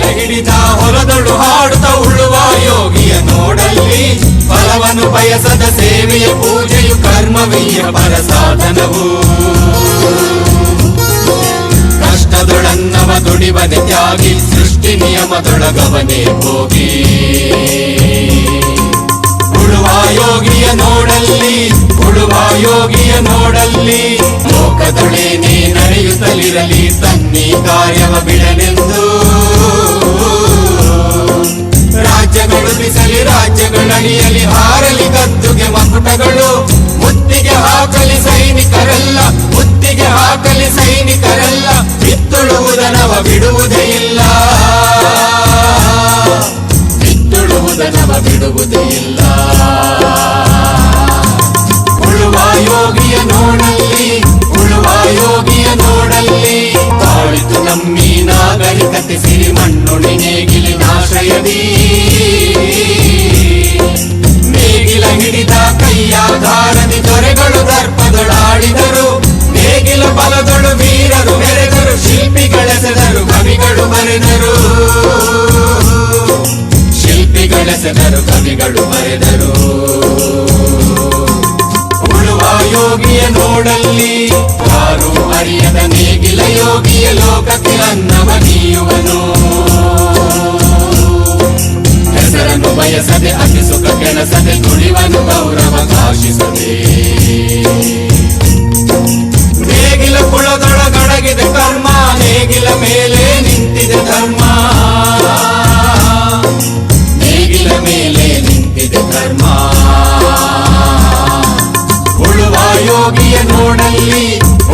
ನೇಗಿಲ ಹಿಡಿದ ಹೊಲದೊಳು ಹಾಡುತ್ತ ಉಳುವ ಯೋಗಿಯ ನೋಡಲ್ಲಿ ಫಲವನ್ನು ಬಯಸದ ಸೇವೆಯ ಪೂಜೆಯು ಕರ್ಮವೀಯ ಪರ ಸಾಧನವು ಕಷ್ಟದೊಳನ್ನವ ದುಡಿವನೆ ತ್ಯಾಗಿ ಸೃಷ್ಟಿ ನಿಯಮದೊಳಗವನೇ ಹೋಗಿ ಉಳುವ ಯೋಗಿಯ ನೋಡಲ್ಲಿ ಉಳುವ ಯೋಗಿಯ ನೋಡಲ್ಲಿ ಲೋಕದೊಳೇನೇ ನಡೆಯುತ್ತಲಿರಲಿ ತನ್ನಿ ಕಾರ್ಯವ ಬಿಡನೆಂದು ರಾಜ್ಯಗಳು ಬಿಸಲಿ ರಾಜ್ಯಗಳಡಿಯಲಿ ಹಾರಲಿ ಗದ್ದುಗೆ ಮಕುಟಗಳು ಮುತ್ತಿಗೆ ಹಾಕಲಿ ಸೈನಿಕರೆಲ್ಲ ಮುತ್ತಿಗೆ ಹಾಕಲಿ ಸೈನಿಕರೆಲ್ಲ ಬಿತ್ತುಳುವುದನವ ಬಿಡುವುದೇ ಇಲ್ಲ ಬಿತ್ತುಳುವುದನವ ಬಿಡುವುದೇ ಇಲ್ಲ ಉಳುವ ಯೋಗಿಯ ನೋಡಲ್ಲಿ ಉಳುವ ಯೋಗಿಯ ನೋಡಲ್ಲಿ ತಾಳಿತು ನಮ್ಮಿ ನಾಗರಿಕತೆ ಸಿರಿ ಮಣ್ಣುಳಿ ನೇಗಿಲಿನ ಆಶ್ರಯದಿ ನೇಗಿಲ ಹಿಡಿದ ಕೈಯಾಧಾರದಿ ದೊರೆಗಳು ದರ್ಪದೊಳಾಡಿದರು ನೇಗಿಲ ಬಲದೊಳು ವೀರರು ಮೆರೆದರು ಶಿಲ್ಪಿಗಳೆಸೆದರು ಕವಿಗಳು ಬರೆದರು ಶಿಲ್ಪಿಗಳೆಸೆದರು ಕವಿಗಳು ಬರೆದರು ಉಳುವ ಯೋಗಿಯ ನೋಡಲ್ಲಿ ಯಾರು ಅರಿಯದ ನೇಗಿಲ ಯೋಗಿಯ ಲೋಕಕ್ಕೆ ಅನ್ನವ ನೀಯುವನು ಹೆಸರನ್ನು ಬಯಸದೆ ಅತಿ ಸುಖ ಕೆಣಸದೆ ನುಡಿವನು ಗೌರವ ಕಾಶಿಸದೆ ನೇಗಿಲ ಕುಳದೊಳಗಡಗಿದೆ ಕರ್ಮ ನೇಗಿಲ ಮೇಲೆ ನಿಂತಿದೆ ಧರ್ಮ ನೇಗಿಲ ಮೇಲೆ ನಿಂತಿದೆ ಧರ್ಮ ಉಳುವ ಯೋಗಿಯ ನೋಡಲ್ಲಿ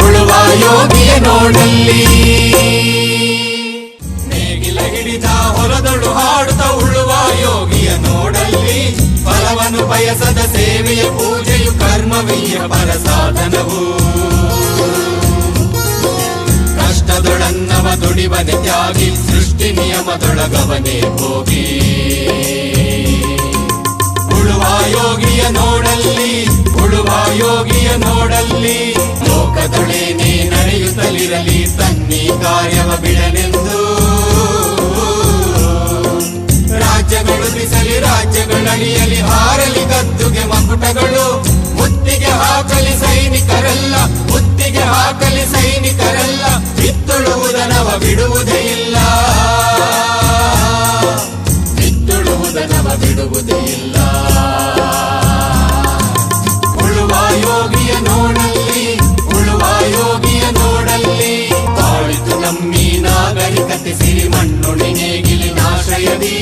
ಉಳುವ ಯೋಗಿಯ ನೋಡಲ್ಲಿ ನೇಗಿಲ ಹಿಡಿದ ಹೊಲದೊಳು ಹಾಡುತ್ತ ಉಳುವ ಯೋಗಿಯ ನೋಡಲ್ಲಿ ಫಲವನ್ನು ಬಯಸದ ಸೇವೆಯ ಪೂಜೆಯು ಕರ್ಮವೀಯ ಪರ ಸಾಧನವು ಕಷ್ಟದೊಳನ್ನವ ದುಡಿವನೆ ತ್ಯಾಗಿ ಸೃಷ್ಟಿ ನಿಯಮದೊಳಗವನೇ ಹೋಗಿ ಉಳುವ ಯೋಗಿಯ ನೋಡಲ್ಲಿ ಉಳುವ ಯೋಗಿಯ ನೋಡಲ್ಲಿ ಲೋಕದೊಳೇನೇ ನಡೆಯುತ್ತಲಿರಲಿ ತನ್ನಿ ಕಾರ್ಯವ ಬಿಡನೆಂದು ರಾಜ್ಯಗಳು ಬಿಸಲಿ ರಾಜ್ಯಗಳಡಿಯಲಿ ಹಾರಲಿ ಗದ್ದುಗೆ ಮಕುಟಗಳು ಮುತ್ತಿಗೆ ಹಾಕಲಿ ಸೈನಿಕರೆಲ್ಲ ಮುತ್ತಿಗೆ ಹಾಕಲಿ ಸೈನಿಕರೆಲ್ಲ ಬಿತ್ತುಳುವುದನವ ಬಿಡುವುದೇ ಇಲ್ಲ ಬಿತ್ತುಳುವುದನವ ಬಿಡುವುದೇ ಇಲ್ಲ ಉಳುವ ಯೋಗಿಯ ನೋಡಲ್ಲಿ ಉಳುವ ಯೋಗಿಯ ನೋಡಲ್ಲಿ ತಾಳಿತು ನಮ್ಮಿ ನಾಗರಿಕತೆ ಸಿರಿ ಮಣ್ಣುಳಿ ನೇಗಿಲಿನ ಆಶ್ರಯದಿ